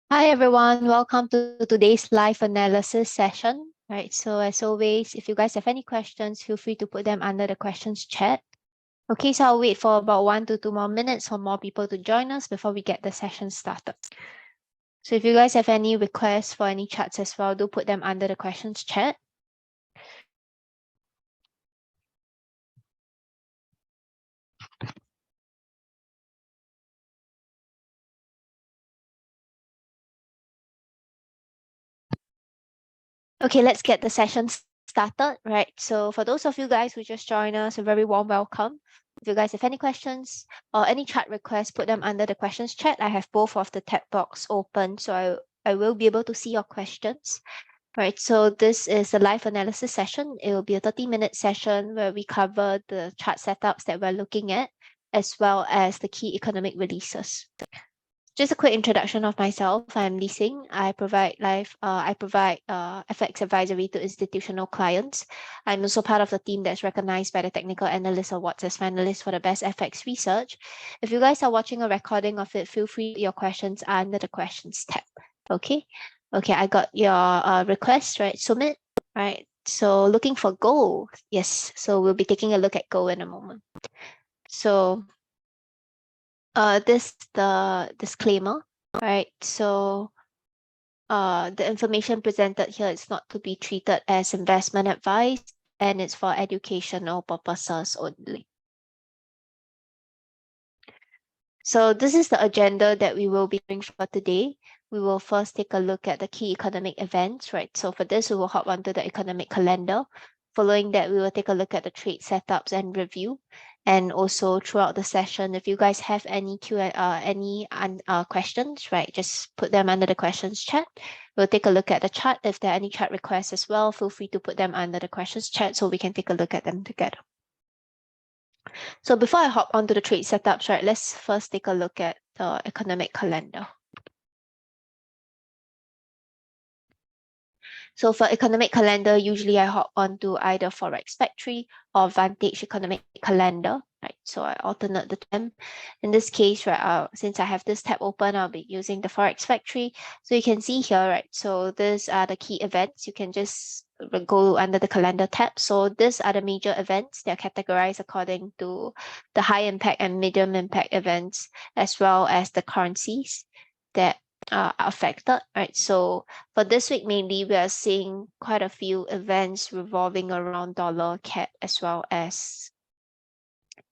Hi everyone, welcome to today's live analysis session. Right, so as always, if you guys have any questions, feel free to put them under the questions chat. Okay, so I'll wait for about 1 to 2 more minutes for more people to join us before we get the session started. So if you guys have any requests for any charts as well, do put them under the questions chat. Okay, let's get the session started, right? So for those of you guys who just joined us, a very warm welcome. If you guys have any questions or any chat requests, put them under the questions chat. I have both of the tab box open, so I will be able to see your questions. Right, so this is a live analysis session. It will be a 30-minute session where we cover the chart setups that we're looking at, as well as the key economic releases. Just a quick introduction of myself. I'm Lee Sing. I provide FX advisory to institutional clients. I'm also part of the team that's recognized by the Technical Analyst Awards as finalists for the best FX research. If you guys are watching a recording of it, feel free to put your questions under the questions tab. Okay. Okay, I got your request, right? Sumit, right? So looking for gold. Yes. So we'll be taking a look at gold in a moment. So this the disclaimer, right? So the information presented here is not to be treated as investment advice, and it's for educational purposes only. So this is the agenda that we will be doing for today. We will first take a look at the key economic events, right? So for this, we will hop onto the economic calendar. Following that, we will take a look at the trade setups and review. And also throughout the session, if you guys have any questions, right, just put them under the questions chat. We'll take a look at the chart. If there are any chat requests as well, feel free to put them under the questions chat so we can take a look at them together. So before I hop onto the trade setups, right, let's first take a look at the economic calendar. So for economic calendar, usually I hop onto either Forex Factory or Vantage Economic Calendar, right? So I alternate the time. In this case, right, since I have this tab open, I'll be using the Forex Factory. So you can see here, right? So these are the key events. You can just go under the calendar tab. So these are the major events. They're categorized according to the high impact and medium impact events, as well as the currencies that are affected, right? So for this week, mainly, we are seeing quite a few events revolving around dollar, CAD, as well as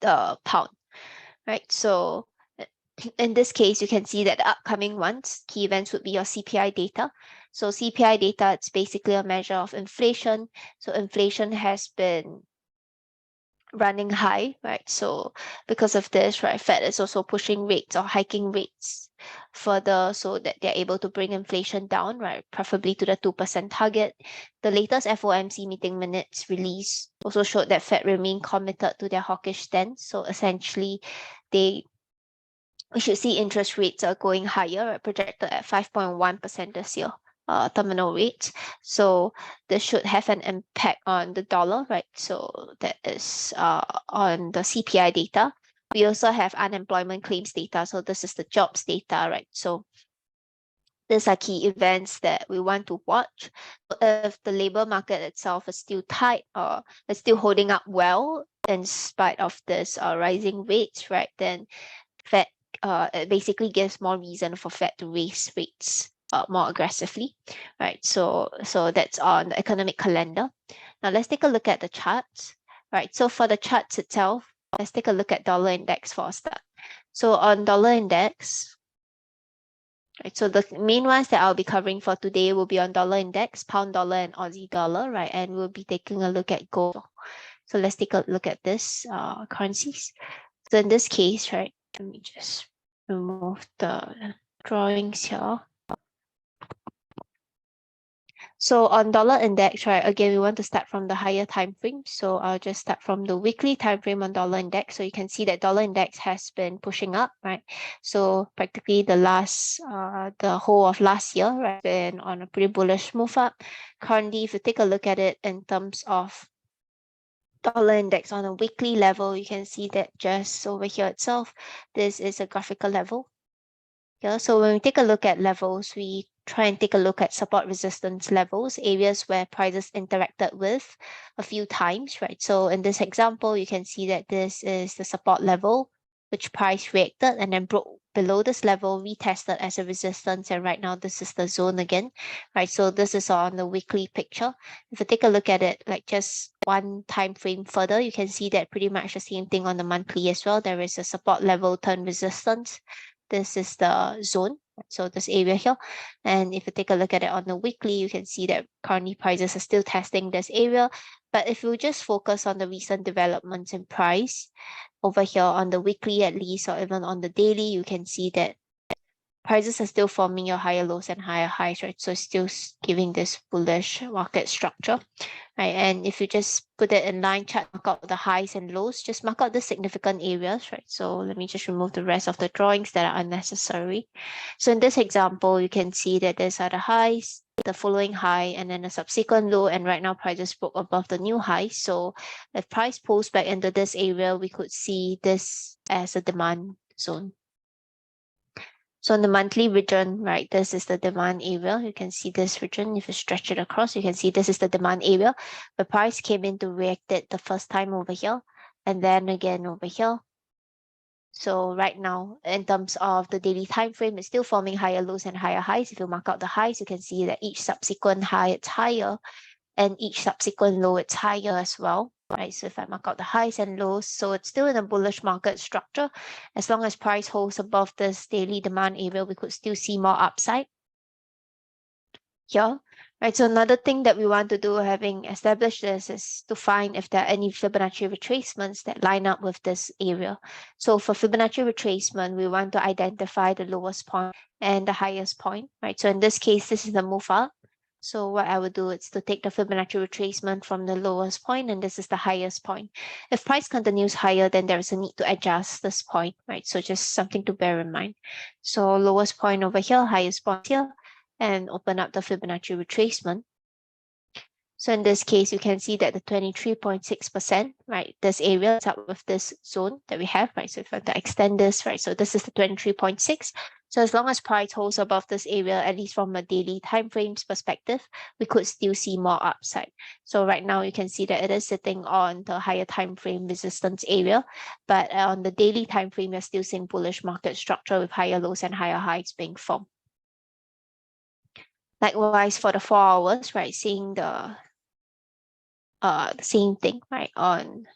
the pound, right? So in this case, you can see that the upcoming ones, key events would be your CPI data. So CPI data, it's basically a measure of inflation. So inflation has been running high, right? So because of this, right, Fed is also pushing rates or hiking rates further so that they're able to bring inflation down, right, preferably to the 2% target. The latest FOMC meeting minutes release also showed that Fed remain committed to their hawkish stance. So essentially, we should see interest rates are going higher, right, projected at 5.1% this year. Terminal rate. So this should have an impact on the dollar, right? So that is on the CPI data. We also have unemployment claims data. So this is the jobs data, right? So these are key events that we want to watch. If the labor market itself is still tight or is still holding up well in spite of this rising rates, right? Then Fed it basically gives more reason for Fed to raise rates more aggressively, right? So that's on the economic calendar. Now let's take a look at the charts, right? So for the charts itself, let's take a look at dollar index for a start. So on dollar index, right? So the main ones that I'll be covering for today will be on dollar index, pound dollar, and Aussie dollar, right? And we'll be taking a look at gold. So let's take a look at this currencies. So in this case, right, let me just remove the drawings here. So on dollar index, right, again, we want to start from the higher time frame. So I'll just start from the weekly time frame on dollar index. So you can see that dollar index has been pushing up, right? So practically the whole of last year, right, been on a pretty bullish move up. Currently, if you take a look at it in terms of dollar index on a weekly level, you can see that just over here itself, this is a graphical level. Yeah, so when we take a look at levels, we try and take a look at support resistance levels, areas where prices interacted with a few times, right? So in this example, you can see that this is the support level, which price reacted and then broke below this level, retested as a resistance, and right now this is the zone again, right? So this is on the weekly picture. If you take a look at it, like just one time frame further, you can see that pretty much the same thing on the monthly as well. There is a support level turn resistance. This is the zone, so this area here. And if you take a look at it on the weekly, you can see that currently prices are still testing this area. But if you just focus on the recent developments in price over here on the weekly at least, or even on the daily, you can see that prices are still forming your higher lows and higher highs, right? So still giving this bullish market structure, right? And if you just put it in line chart, mark out the highs and lows, just mark out the significant areas, right? So let me just remove the rest of the drawings that are unnecessary. So in this example, you can see that these are the highs, the following high, and then a subsequent low, and right now prices broke above the new high. So if price pulls back into this area, we could see this as a demand zone. So in the monthly region, right, this is the demand area. You can see this region. If you stretch it across, you can see this is the demand area. The price came in to react it the first time over here, and then again over here. So right now, in terms of the daily time frame, it's still forming higher lows and higher highs. If you mark out the highs, you can see that each subsequent high, it's higher, and each subsequent low, it's higher as well. Right, so if I mark out the highs and lows, so it's still in a bullish market structure. As long as price holds above this daily demand area, we could still see more upside here. Right, so another thing that we want to do, having established this, is to find if there are any Fibonacci retracements that line up with this area. So for Fibonacci retracement, we want to identify the lowest point and the highest point, right? So in this case, this is the move up. So what I would do is to take the Fibonacci retracement from the lowest point, and this is the highest point. If price continues higher, then there is a need to adjust this point, right? So just something to bear in mind. So lowest point over here, highest point here, and open up the Fibonacci retracement. So in this case, you can see that the 23.6%, right, this area is up with this zone that we have, right? So if I want to extend this, right, so this is the 23.6. So as long as price holds above this area, at least from a daily time frames perspective, we could still see more upside. So right now you can see that it is sitting on the higher time frame resistance area, but on the daily time frame, you're still seeing bullish market structure with higher lows and higher highs being formed. Likewise, for the 4 hours, right, seeing the same thing, right, on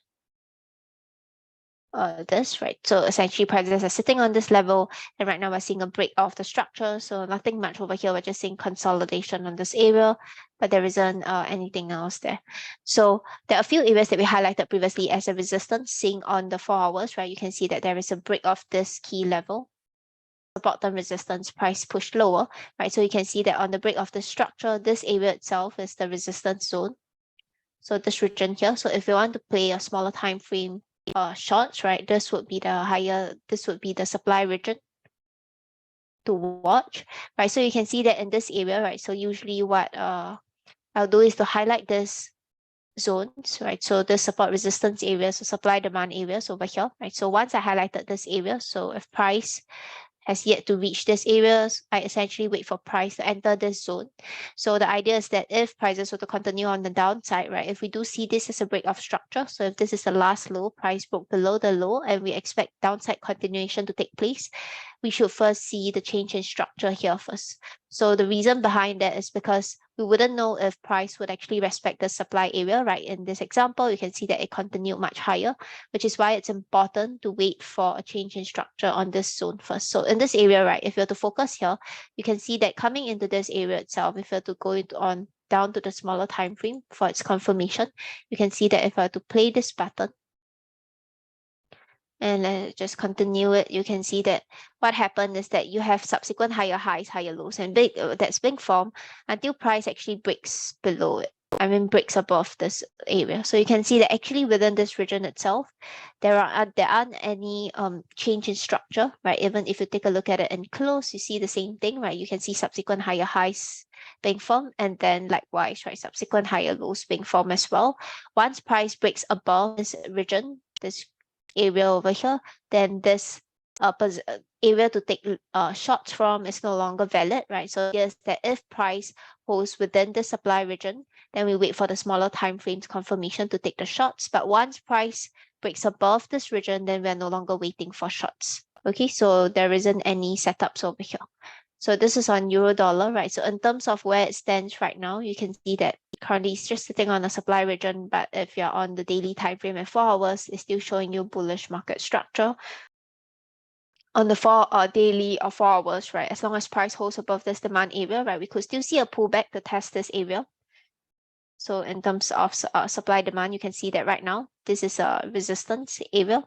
this, right? So essentially prices are sitting on this level, and right now we're seeing a break of the structure. So nothing much over here. We're just seeing consolidation on this area, but there isn't anything else there. So there are a few areas that we highlighted previously as a resistance, seeing on the 4 hours, right? You can see that there is a break of this key level. The bottom resistance price pushed lower, right? So you can see that on the break of the structure, this area itself is the resistance zone. So this region here. So if you want to play a smaller time frame shorts, right, this would be the supply region to watch, right? So you can see that in this area, right? So usually what I'll do is to highlight this zones, right? So the support resistance areas, so supply demand areas over here, right? So once I highlighted this area, so if price has yet to reach this areas, I essentially wait for price to enter this zone. So the idea is that if prices were to continue on the downside, right, if we do see this as a break of structure, so if this is the last low, price broke below the low, and we expect downside continuation to take place, we should first see the change in structure here first. So the reason behind that is because we wouldn't know if price would actually respect the supply area, right? In this example, you can see that it continued much higher, which is why it's important to wait for a change in structure on this zone first. So in this area, right, if you're to focus here, you can see that coming into this area itself, if you're to go on down to the smaller time frame for its confirmation, you can see that if I were to play this pattern, and just continue it, you can see that what happened is that you have subsequent higher highs, higher lows, and that's being formed until price actually breaks below it. I mean, breaks above this area. So you can see that actually within this region itself, there aren't any change in structure, right? Even if you take a look at it in close, you see the same thing, right? You can see subsequent higher highs being formed, and then likewise, right, subsequent higher lows being formed as well. Once price breaks above this region, this area over here, then this area to take shots from is no longer valid, right? So here's that if price holds within the supply region, then we wait for the smaller time frames confirmation to take the shots. But once price breaks above this region, then we're no longer waiting for shots. Okay, so there isn't any setups over here. So this is on euro dollar, right? So in terms of where it stands right now, you can see that currently it's just sitting on the supply region, but if you're on the daily time frame at 4 hours, it's still showing you bullish market structure. On the daily or 4 hours, right? As long as price holds above this demand area, right, we could still see a pullback to test this area. So in terms of supply demand, you can see that right now, this is a resistance area.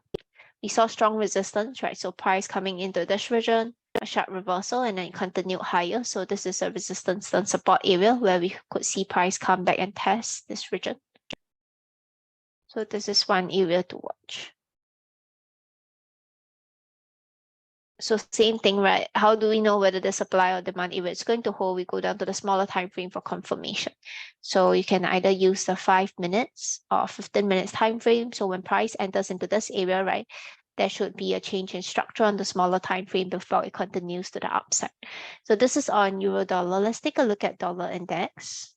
We saw strong resistance, right? So price coming into this region, a sharp reversal, and then it continued higher. So this is a resistance and support area where we could see price come back and test this region. So this is one area to watch. So same thing, right? How do we know whether the supply or demand area is going to hold? We go down to the smaller time frame for confirmation. So you can either use the 5 minutes or 15 minutes time frame. So when price enters into this area, right, there should be a change in structure on the smaller time frame before it continues to the upside. So this is on euro dollar. Let's take a look at dollar index.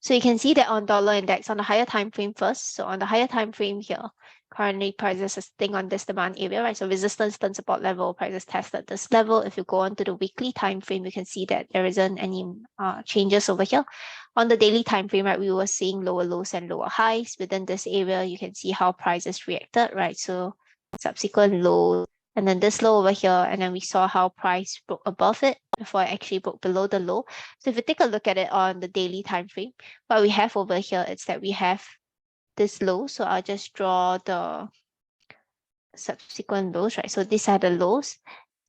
So you can see that on dollar index on the higher time frame first. So on the higher time frame here, currently prices are sitting on this demand area, right? So resistance and support level, prices tested this level. If you go on to the weekly time frame, you can see that there isn't any changes over here. On the daily time frame, right, we were seeing lower lows and lower highs within this area. You can see how prices reacted, right? So subsequent lows, and then this low over here, and then we saw how price broke above it before it actually broke below the low. So if you take a look at it on the daily time frame, what we have over here is that we have this low. So I'll just draw the subsequent lows, right? So these are the lows,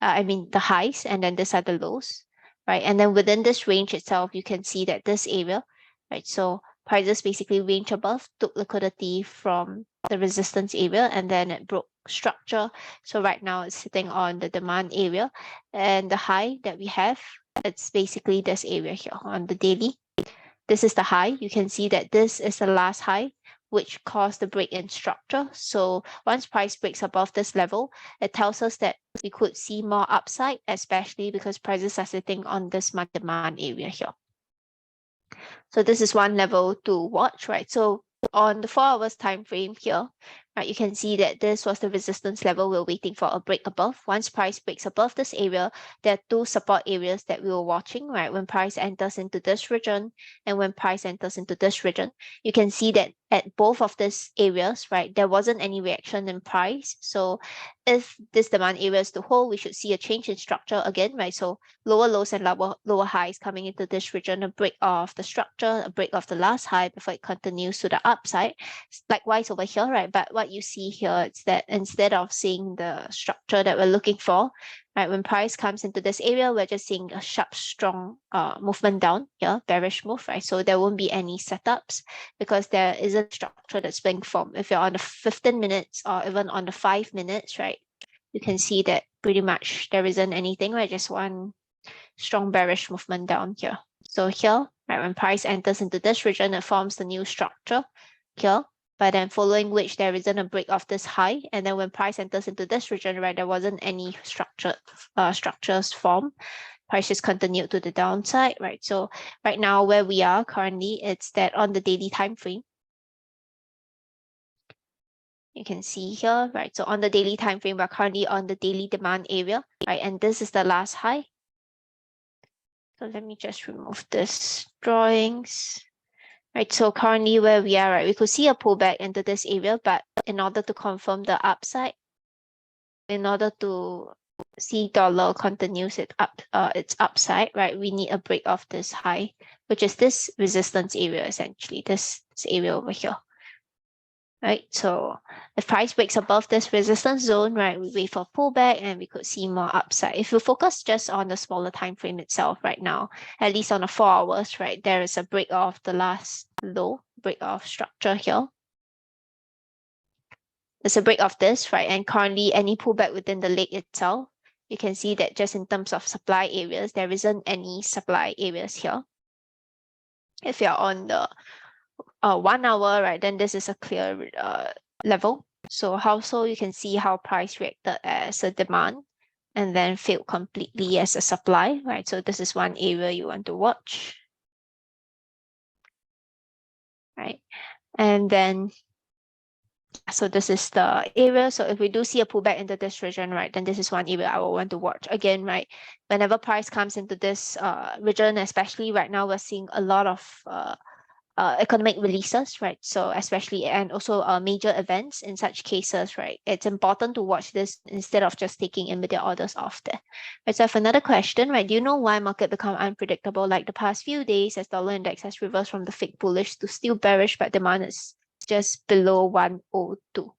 the highs, and then these are the lows, right? And then within this range itself, you can see that this area, right? So prices basically range above, took liquidity from the resistance area, and then it broke structure. So right now it's sitting on the demand area, and the high that we have, it's basically this area here on the daily. This is the high. You can see that this is the last high, which caused the break in structure. So once price breaks above this level, it tells us that we could see more upside, especially because prices are sitting on this demand area here. So this is one level to watch, right? So on the 4 hours time frame here, right, you can see that this was the resistance level we're waiting for a break above. Once price breaks above this area, there are two support areas that we were watching, right? When price enters into this region and when price enters into this region, you can see that at both of these areas, right, there wasn't any reaction in price. So if this demand area is to hold, we should see a change in structure again, right? So lower lows and lower highs coming into this region, a break of the structure, a break of the last high before it continues to the upside. Likewise over here, right? But what you see here is that instead of seeing the structure that we're looking for, right, when price comes into this area, we're just seeing a sharp, strong movement down here, bearish move, right? So there won't be any setups because there isn't structure that's being formed. If you're on the 15 minutes or even on the 5 minutes, right, you can see that pretty much there isn't anything, right? Just one strong bearish movement down here. So here, right, when price enters into this region, it forms the new structure here, but then following which there isn't a break of this high. And then when price enters into this region, right, there wasn't any structures formed. Price just continued to the downside, right? So right now where we are currently, it's that on the daily time frame, you can see here, right? So on the daily time frame, we're currently on the daily demand area, right? And this is the last high. So let me just remove this drawings. Right, so currently where we are, right, we could see a pullback into this area, but in order to confirm the upside, in order to see dollar continues its upside, right, we need a break of this high, which is this resistance area, essentially, this area over here. Right, so if price breaks above this resistance zone, right, we wait for pullback and we could see more upside. If we focus just on the smaller time frame itself right now, at least on the 4 hours, right, there is a break of the last low, break of structure here. There's a break of this, right, and currently any pullback within the leg itself, you can see that just in terms of supply areas, there isn't any supply areas here. If you're on the 1 hour, right, then this is a clear level. So how so? You can see how price reacted as a demand and then failed completely as a supply, right? So this is one area you want to watch, right? And then, so this is the area. So if we do see a pullback into this region, right, then this is one area I will want to watch. Again, right, whenever price comes into this region, especially right now, we're seeing a lot of economic releases, right? So especially, and also major events in such cases, right? It's important to watch this instead of just taking immediate orders off there. Right, so I have another question, right? Do you know why market become unpredictable like the past few days as dollar index has reversed from the fake bullish to still bearish, but demand is just below 102?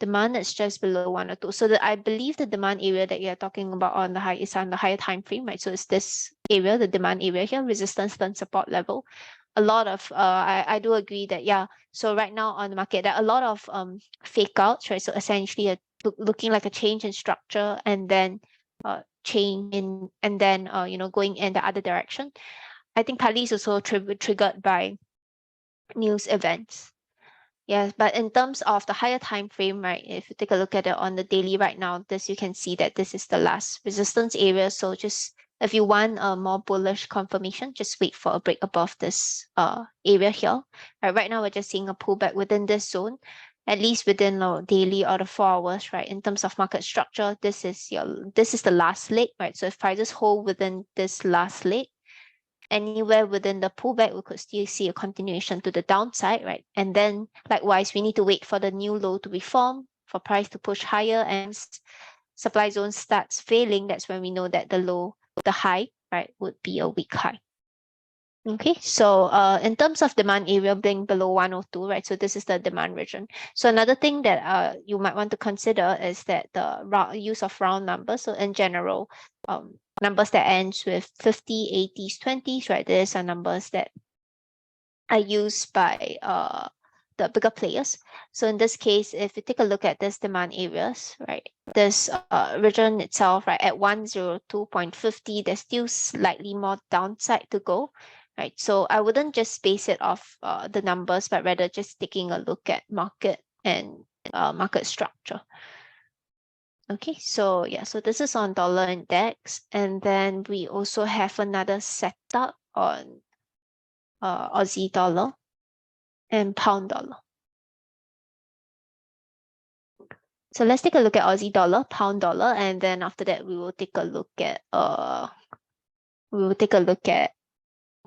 Demand is just below 102. So I believe the demand area that you're talking about on the high is on the higher time frame, right? So it's this area, the demand area here, resistance then support level. A lot of I do agree that, yeah. So right now on the market, there are a lot of fake outs, right? So essentially looking like a change in structure and then change in, and then going in the other direction. I think partly is also triggered by news events. Yes, but in terms of the higher time frame, right, if you take a look at it on the daily right now, this you can see that this is the last resistance area. So just if you want a more bullish confirmation, just wait for a break above this area here. Right now we're just seeing a pullback within this zone, at least within the daily or the 4 hours, right? In terms of market structure, this is the last leg, right? So if prices hold within this last leg, anywhere within the pullback, we could still see a continuation to the downside, right? And then likewise, we need to wait for the new low to be formed, for price to push higher, and supply zone starts failing. That's when we know that the high, right, would be a weak high. Okay, so in terms of demand area being below 102, right? So this is the demand region. So another thing that you might want to consider is that the use of round numbers. So in general, numbers that ends with 50, 80s, 20s, right? These are numbers that are used by the bigger players. So in this case, if you take a look at this demand areas, right, this region itself, right, at 102.50, there's still slightly more downside to go, right? So I wouldn't just base it off the numbers, but rather just taking a look at market and market structure. Okay, so yeah, so this is on dollar index, and then we also have another setup on Aussie dollar and pound dollar. So let's take a look at Aussie dollar, pound dollar, and then after that we will take a look at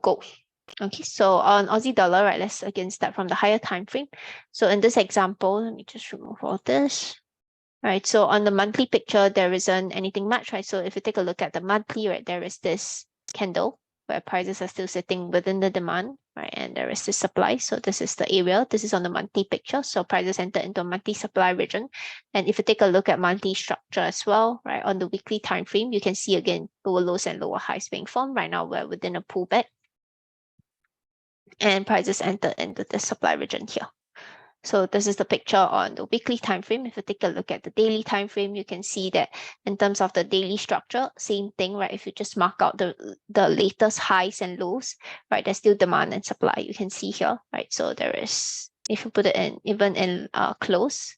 gold. Okay, so on Aussie dollar, right, let's again start from the higher time frame. So in this example, let me just remove all this. Right, so on the monthly picture, there isn't anything much, right? So if you take a look at the monthly, right, there is this candle where prices are still sitting within the demand, right? And there is this supply. So this is the area. This is on the monthly picture. So prices entered into a monthly supply region. And if you take a look at monthly structure as well, right, on the weekly time frame, you can see again lower lows and lower highs being formed. Right now, we're within a pullback. And prices entered into the supply region here. So this is the picture on the weekly time frame. If you take a look at the daily time frame, you can see that in terms of the daily structure, same thing, right? If you just mark out the latest highs and lows, right, there's still demand and supply. You can see here, right? So there is, if you put it in even in close,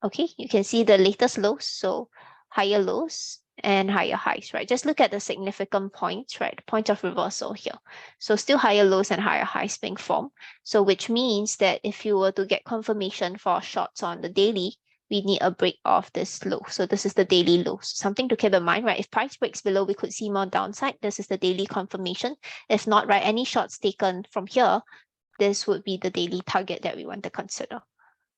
okay, you can see the latest lows. So higher lows and higher highs, right? Just look at the significant points, right? Point of reversal here. So still higher lows and higher highs being formed. So which means that if you were to get confirmation for shorts on the daily, we need a break of this low. So this is the daily low. Something to keep in mind, right? If price breaks below, we could see more downside. This is the daily confirmation. If not, right, any shorts taken from here, this would be the daily target that we want to consider.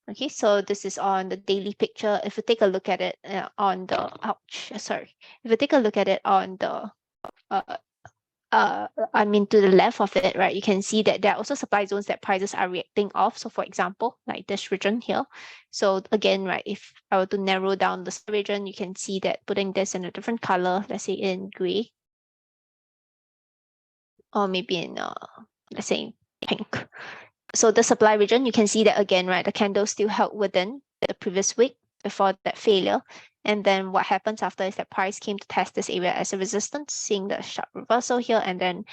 Okay, so this is on the daily picture. If you take a look at it on the, if you take a look at it on the, to the left of it, right, you can see that there are also supply zones that prices are reacting off. So for example, like this region here. So again, right, if I were to narrow down the region, you can see that putting this in a different color, let's say in gray, or maybe in, let's say pink. So the supply region, you can see that again, right? The candle still held within the previous week before that failure. And then what happens after is that price came to test this area as a resistance, seeing the sharp reversal here, and then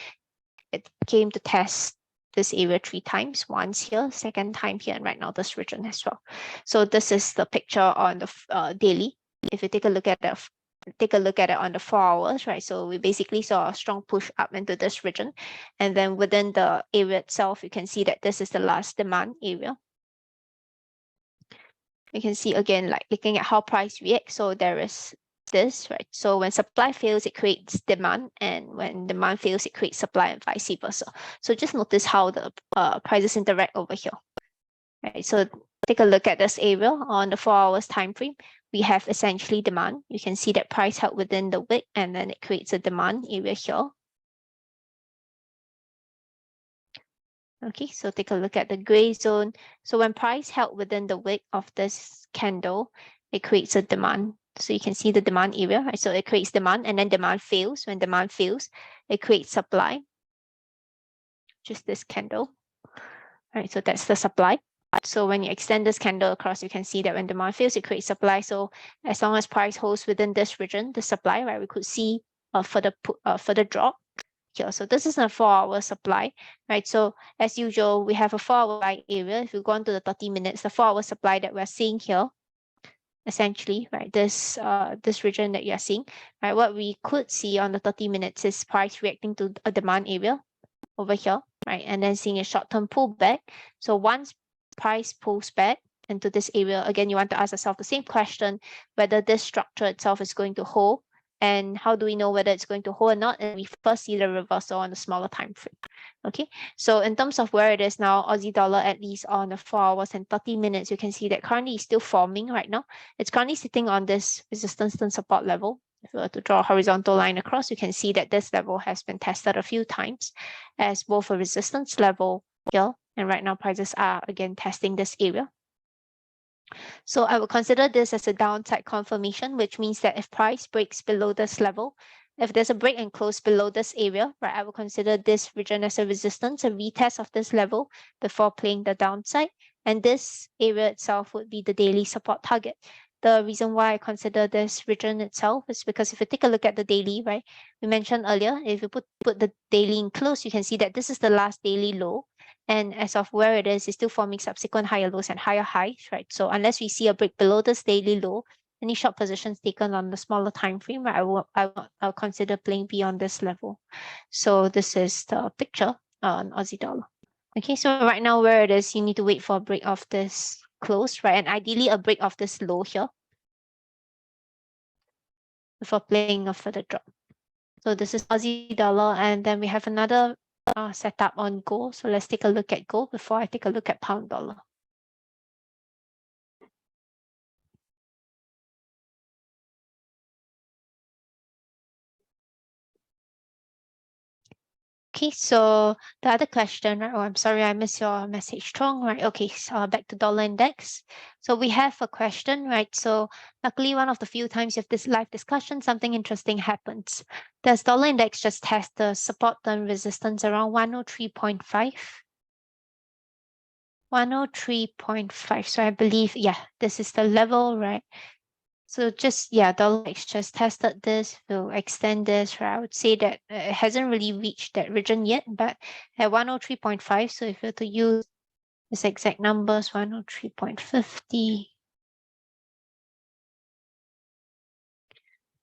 it came to test this area 3 times, once here, second time here, and right now this region as well. So this is the picture on the daily. If you take a look at it on the 4 hours, right? So we basically saw a strong push up into this region. And then within the area itself, you can see that this is the last demand area. You can see again, like looking at how price reacts. So there is this, right? So when supply fails, it creates demand, and when demand fails, it creates supply, and vice versa. So just notice how the prices interact over here, right? So take a look at this area on the 4 hours time frame. We have essentially demand. You can see that price held within the wick, and then it creates a demand area here. Okay, so take a look at the gray zone. So when price held within the wick of this candle, it creates a demand. So you can see the demand area, right? So it creates demand, and then demand fails. When demand fails, it creates supply. Just this candle. All right, so that's the supply. So when you extend this candle across, you can see that when demand fails, it creates supply. So as long as price holds within this region, the supply, right, we could see a further drop here. So this is a 4-hour supply, right? So as usual, we have a 4-hour area. If you go on to the 30 minutes, the 4-hour supply that we're seeing here, essentially, right, this region that you're seeing, right, what we could see on the 30 minutes is price reacting to a demand area over here, right, and then seeing a short-term pullback. So once price pulls back into this area, again, you want to ask yourself the same question, whether this structure itself is going to hold. And how do we know whether it's going to hold or not? And we first see the reversal on the smaller time frame. Okay, so in terms of where it is now, Aussie dollar, at least on the 4 hours and 30 minutes, you can see that currently it's still forming right now. It's currently sitting on this resistance and support level. If we were to draw a horizontal line across, you can see that this level has been tested a few times as both a resistance level here, and right now prices are again testing this area. So I would consider this as a downside confirmation, which means that if price breaks below this level, if there's a break and close below this area, right, I will consider this region as a resistance, a retest of this level before playing the downside. And this area itself would be the daily support target. The reason why I consider this region itself is because if you take a look at the daily, right, we mentioned earlier, if you put the daily in close, you can see that this is the last daily low. And as of where it is, it's still forming subsequent higher lows and higher highs, right? So unless we see a break below this daily low, any short positions taken on the smaller time frame, right, I'll consider playing beyond this level. So this is the picture on Aussie dollar. Okay, so right now where it is, you need to wait for a break of this close, right? And ideally a break of this low here before playing a further drop. So this is Aussie dollar, and then we have another setup on gold. So let's take a look at gold before I take a look at pound dollar. Okay, so the other question, right? Oh, I'm sorry, I missed your message, Trong, right? Okay, so back to dollar index. So we have a question, right? So luckily, one of the few times you have this live discussion, something interesting happens. Does dollar index just test the support and resistance around 103.5? 103.5. So I believe, yeah, this is the level, right? So just, yeah, dollar index just tested this, we'll extend this, right? I would say that it hasn't really reached that region yet, but at 103.5, so if you were to use this exact numbers, 103.50.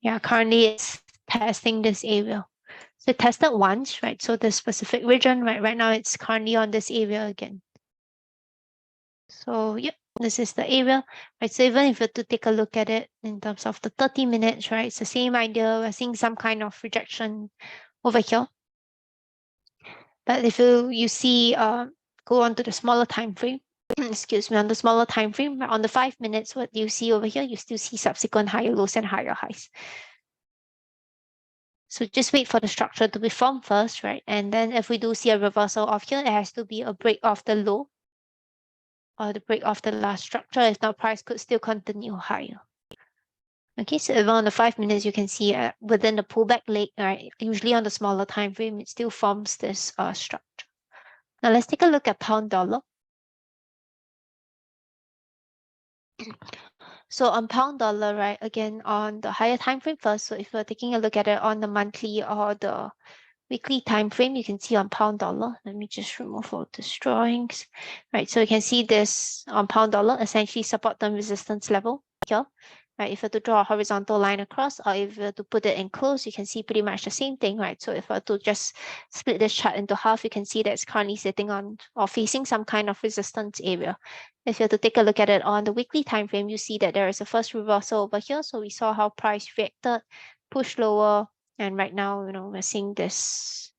Yeah, currently it's testing this area. So it tested once, right? So the specific region, right now it's currently on this area again. So yep, this is the area, right? So even if you were to take a look at it in terms of the 30 minutes, right? It's the same idea. We're seeing some kind of rejection over here. But if you see, go on to the smaller time frame, excuse me, on the smaller time frame, on the 5 minutes, what you see over here, you still see subsequent higher lows and higher highs. So just wait for the structure to be formed first, right? And then if we do see a reversal of here, it has to be a break of the low or the break of the last structure. If not, price could still continue higher. Okay, so even on the 5 minutes, you can see within the pullback leg, right? Usually on the smaller time frame, it still forms this structure. Now let's take a look at pound dollar. So on pound dollar, right, again on the higher time frame first. So if we're taking a look at it on the monthly or the weekly time frame, you can see on pound dollar. Let me just remove all these drawings. Right, so you can see this on pound dollar, essentially support and resistance level here. Right, if I were to draw a horizontal line across, or if I were to put it in close, you can see pretty much the same thing, right? So if I were to just split this chart into half, you can see that it's currently sitting on or facing some kind of resistance area. If you were to take a look at it on the weekly time frame, you see that there is a first reversal over here. So we saw how price reacted, pushed lower, and right now, we're seeing this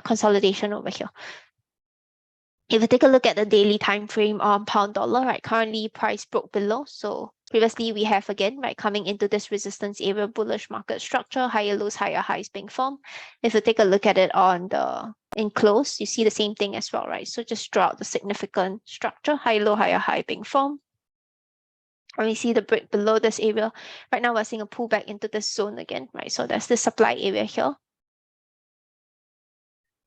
consolidation over here. If you take a look at the daily time frame on pound dollar, right, currently price broke below. So previously we have again, right, coming into this resistance area, bullish market structure, higher lows, higher highs being formed. If you take a look at it on the in close, you see the same thing as well, right? So just draw out the significant structure, high low, higher high being formed. And we see the break below this area. Right now we're seeing a pullback into this zone again, right? So that's the supply area here.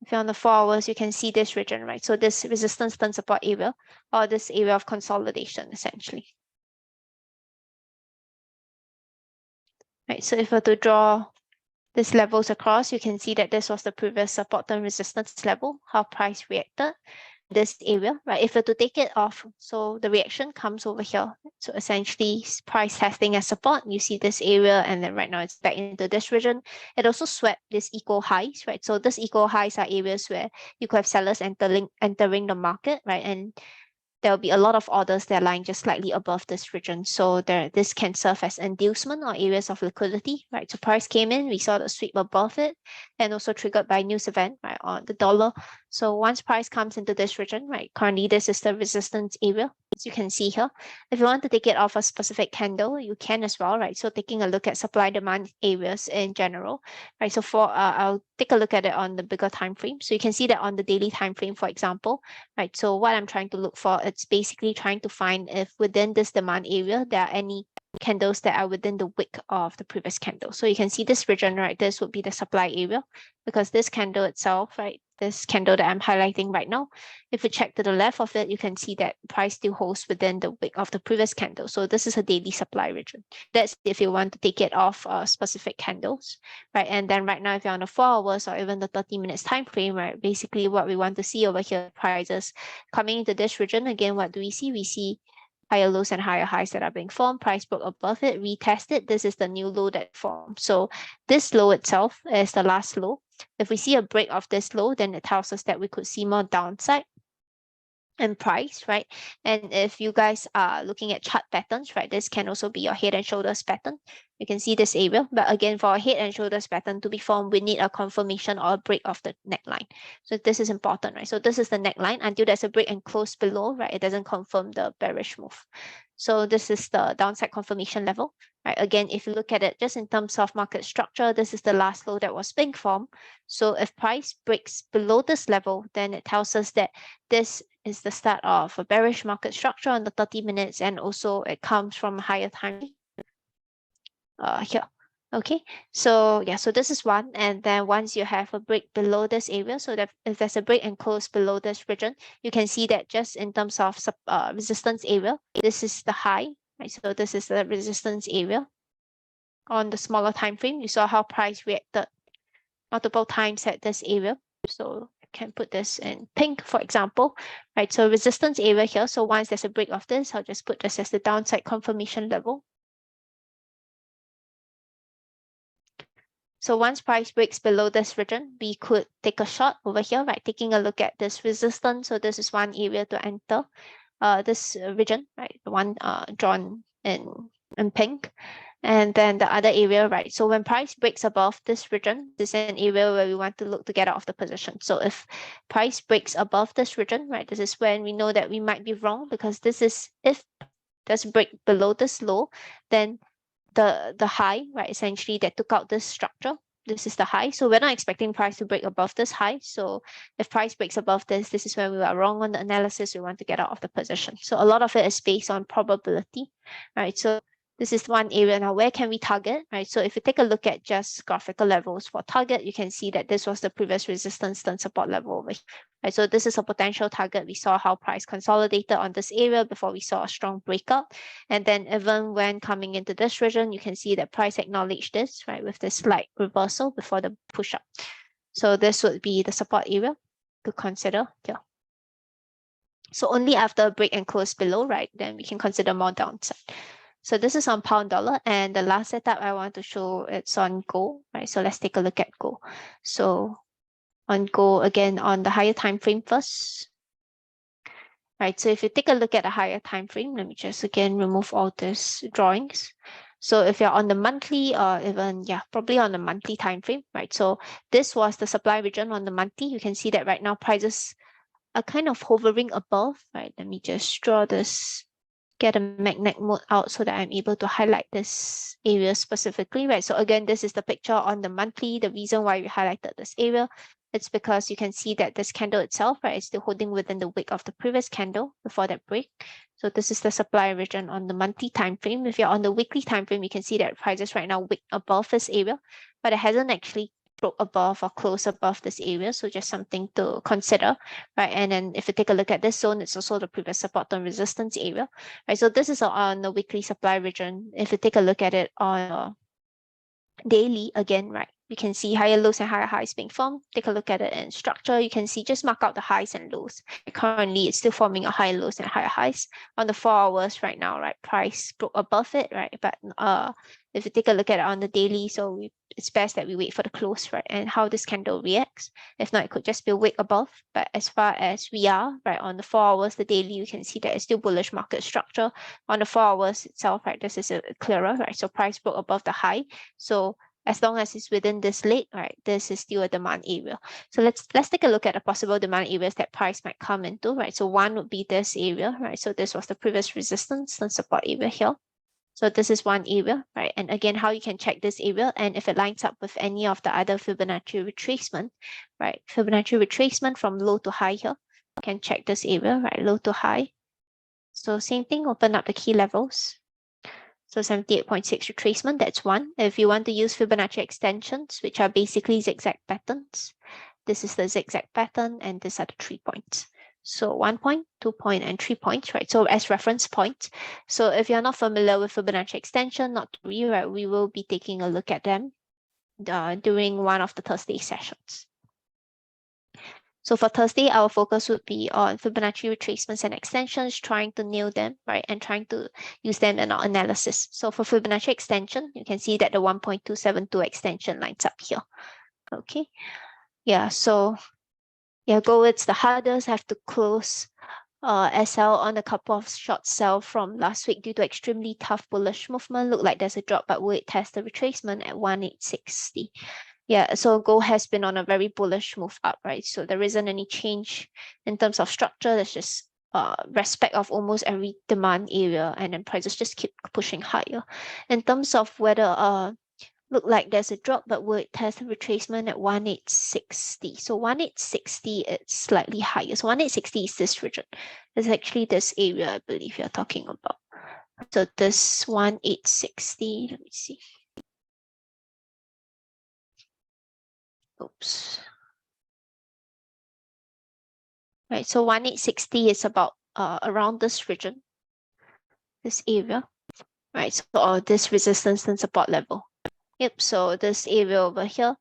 If you're on the 4 hours, you can see this region, right? So this resistance turn support area, or this area of consolidation, essentially. Right, so if we were to draw these levels across, you can see that this was the previous support and resistance level, how price reacted. This area, right? If we were to take it off, so the reaction comes over here. So essentially price testing as support, you see this area, and then right now it's back into this region. It also swept this equal highs, right? So this equal highs are areas where you could have sellers entering the market, right? And there will be a lot of orders that are lying just slightly above this region. So this can serve as inducement or areas of liquidity, right? So price came in, we saw the sweep above it, and also triggered by news event, right, on the dollar. So once price comes into this region, right, currently this is the resistance area, as you can see here. If you want to take it off a specific candle, you can as well, right? So taking a look at supply demand areas in general, right? So I'll take a look at it on the bigger time frame. So you can see that on the daily time frame, for example, right? So what I'm trying to look for, it's basically trying to find if within this demand area, there are any candles that are within the wick of the previous candle. So you can see this region, right? This would be the supply area, because this candle itself, right? This candle that I'm highlighting right now, if you check to the left of it, you can see that price still holds within the wick of the previous candle. So this is a daily supply region. That's if you want to take it off specific candles, right? And then right now, if you're on the 4 hours or even the 30 minutes time frame, right? Basically what we want to see over here, prices coming into this region, again, what do we see? We see higher lows and higher highs that are being formed. Price broke above it, retested. This is the new low that formed. So this low itself is the last low. If we see a break of this low, then it tells us that we could see more downside and price, right? And if you guys are looking at chart patterns, right, this can also be your head and shoulders pattern. You can see this area, but again, for a head and shoulders pattern to be formed, we need a confirmation or a break of the neckline. So this is important, right? So this is the neckline. Until there's a break and close below, right, it doesn't confirm the bearish move. So this is the downside confirmation level, right? Again, if you look at it just in terms of market structure, this is the last low that was being formed. So if price breaks below this level, then it tells us that this is the start of a bearish market structure on the 30 minutes, and also it comes from a higher time here. Okay, so yeah, so this is one. And then once you have a break below this area, so that if there's a break and close below this region, you can see that just in terms of resistance area, this is the high, right? So this is the resistance area. On the smaller time frame, you saw how price reacted multiple times at this area. So I can put this in pink, for example, right? So resistance area here. So once there's a break of this, I'll just put this as the downside confirmation level. So once price breaks below this region, we could take a shot over here, right? Taking a look at this resistance. So this is one area to enter this region, right? The one drawn in pink. And then the other area, right? So when price breaks above this region, this is an area where we want to look to get out of the position. So if price breaks above this region, right, this is when we know that we might be wrong, because this is, if there's a break below this low, then the high, right, essentially that took out this structure. This is the high. So we're not expecting price to break above this high. So if price breaks above this, this is when we are wrong on the analysis. We want to get out of the position. So a lot of it is based on probability, right? So this is one area. Now, where can we target, right? So if you take a look at just graphical levels for target, you can see that this was the previous resistance and support level over here, right? So this is a potential target. We saw how price consolidated on this area before we saw a strong breakout. And then even when coming into this region, you can see that price acknowledged this, right, with this slight reversal before the push up. So this would be the support area to consider here. So only after break and close below, right, then we can consider more downside. So this is on pound dollar, and the last setup I want to show, it's on gold, right? So let's take a look at gold. So on gold, again, on the higher time frame first. Right, so if you take a look at a higher time frame, let me just again remove all these drawings. So if you're on the monthly or even, probably on the monthly time frame, right? So this was the supply region on the monthly. You can see that right now prices are kind of hovering above, right? Let me just draw this, get a magnet mode out so that I'm able to highlight this area specifically, right? So again, this is the picture on the monthly. The reason why we highlighted this area, it's because you can see that this candle itself, right, is still holding within the wick of the previous candle before that break. So this is the supply region on the monthly time frame. If you're on the weekly time frame, you can see that prices right now wick above this area, but it hasn't actually broke above or close above this area. So just something to consider, right? And then if you take a look at this zone, it's also the previous support and resistance area, right? So this is on the weekly supply region. If you take a look at it on daily, again, right, you can see higher lows and higher highs being formed. Take a look at it in structure. You can see, just mark out the highs and lows. Currently, it's still forming a higher lows and higher highs. On the 4 hours right now, right, price broke above it, right? But if you take a look at it on the daily, so it's best that we wait for the close, right, and how this candle reacts. If not, it could just be a wick above. But as far as we are, right, on the 4 hours, the daily, you can see that it's still bullish market structure. On the 4 hours itself, right, this is a clearer, right? So price broke above the high. So as long as it's within this late, right, this is still a demand area. So let's take a look at the possible demand areas that price might come into, right? So one would be this area, right? So this was the previous resistance and support area here. So this is one area, right? And again, how you can check this area, and if it lines up with any of the other Fibonacci retracement, right? Fibonacci retracement from low to high here, you can check this area, right? Low to high. So same thing, open up the key levels. So 78.6 retracement, that's one. If you want to use Fibonacci extensions, which are basically zigzag patterns, this is the zigzag pattern, and these are the 3 points. So 1 point, 2 point, and 3 points, right? So as reference points. So if you're not familiar with Fibonacci extension, not to worry, right? We will be taking a look at them during one of the Thursday sessions. So for Thursday, our focus would be on Fibonacci retracements and extensions, trying to nail them, right, and trying to use them in our analysis. So for Fibonacci extension, you can see that the 1.272 extension lines up here. Okay, so gold, it's the hardest. Have to close SL on a couple of short sell from last week due to extremely tough bullish movement. Look like there's a drop, but will it test the retracement at 1860? So gold has been on a very bullish move up, right? So there isn't any change in terms of structure. There's just respect of almost every demand area, and then prices just keep pushing higher. In terms of whether look like there's a drop, but will it test the retracement at 1860? So 1860, it's slightly higher. So 1860 is this region. It's actually this area I believe you're talking about. So this 1860, let me see. Oops. Right, so 1860 is about around this region, this area, right? So this resistance and support level. Yep, so this area over here,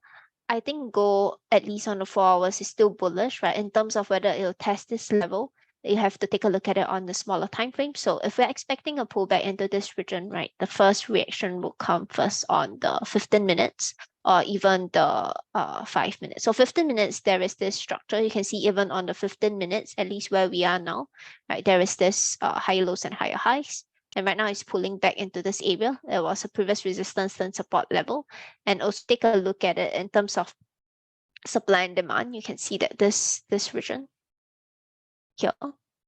I think gold, at least on the 4 hours, is still bullish, right? In terms of whether it'll test this level, you have to take a look at it on the smaller time frame. So if we're expecting a pullback into this region, right, the first reaction will come first on the 15 minutes or even the 5 minutes. So 15 minutes, there is this structure. You can see even on the 15 minutes, at least where we are now, right, there is this higher lows and higher highs. And right now it's pulling back into this area. There was a previous resistance and support level. And also take a look at it in terms of supply and demand. You can see that this region here,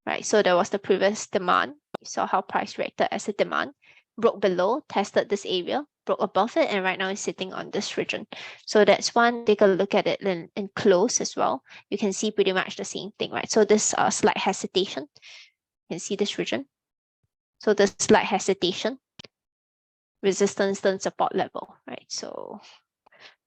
right? So there was the previous demand. You saw how price reacted as a demand, broke below, tested this area, broke above it, and right now it's sitting on this region. So that's one. Take a look at it in close as well. You can see pretty much the same thing, right? So this slight hesitation. You can see this region. So the slight hesitation, resistance and support level, right? So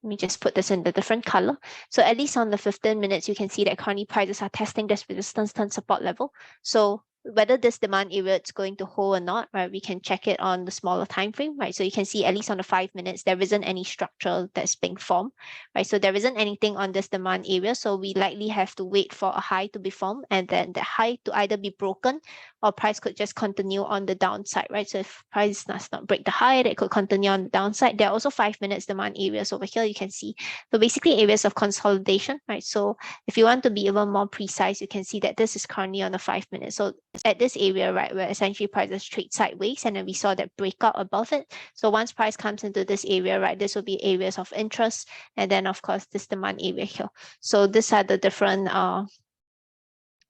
let me just put this in the different color. So at least on the 15 minutes, you can see that currently prices are testing this resistance and support level. So whether this demand area is going to hold or not, right? We can check it on the smaller time frame, right? So you can see at least on the 5 minutes, there isn't any structure that's being formed, right? So there isn't anything on this demand area. So we likely have to wait for a high to be formed and then the high to either be broken or price could just continue on the downside, right? So if price does not break the high, it could continue on the downside. There are also 5 minutes demand areas over here. You can see, so basically areas of consolidation, right? So if you want to be even more precise, you can see that this is currently on the 5 minutes. So at this area, right, where essentially prices trade sideways, and then we saw that breakout above it. So once price comes into this area, right, this will be areas of interest, and then of course this demand area here. So these are the different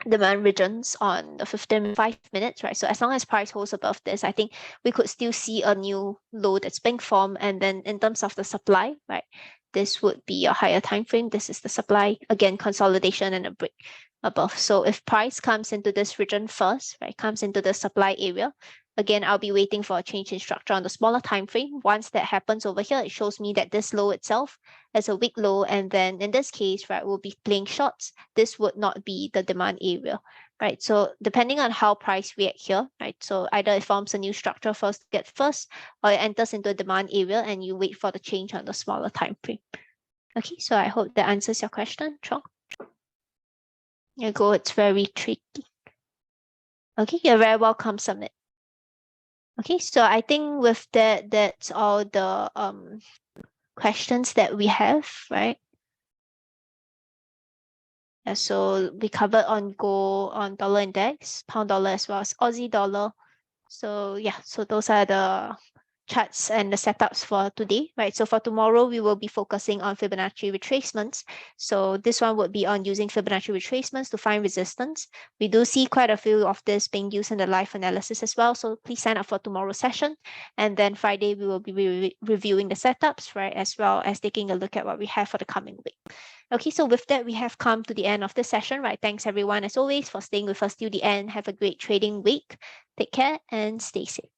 demand regions on the 5 minutes, right? So as long as price holds above this, I think we could still see a new low that's being formed. And then in terms of the supply, right, this would be a higher time frame. This is the supply, again, consolidation and a break above. So if price comes into this region first, right, comes into the supply area, again, I'll be waiting for a change in structure on the smaller time frame. Once that happens over here, it shows me that this low itself is a weak low. And then in this case, right, we'll be playing shorts. This would not be the demand area, right? So depending on how price react here, right? So either it forms a new structure first, or it enters into a demand area and you wait for the change on the smaller time frame. Okay, so I hope that answers your question, Chong. Your go, it's very tricky. Okay, you're very welcome, Submit. Okay, so I think with that, that's all the questions that we have, right? Yeah, so we covered on gold, on dollar index, pound dollar, as well as Aussie dollar. So yeah, so those are the charts and the setups for today, right? So for tomorrow, we will be focusing on Fibonacci retracements. So this one would be on using Fibonacci retracements to find resistance. We do see quite a few of this being used in the live analysis as well. So please sign up for tomorrow's session. And then Friday, we will be reviewing the setups, right? As well as taking a look at what we have for the coming week. Okay, so with that, we have come to the end of the session, right? Thanks everyone, as always, for staying with us till the end. Have a great trading week. Take care and stay safe.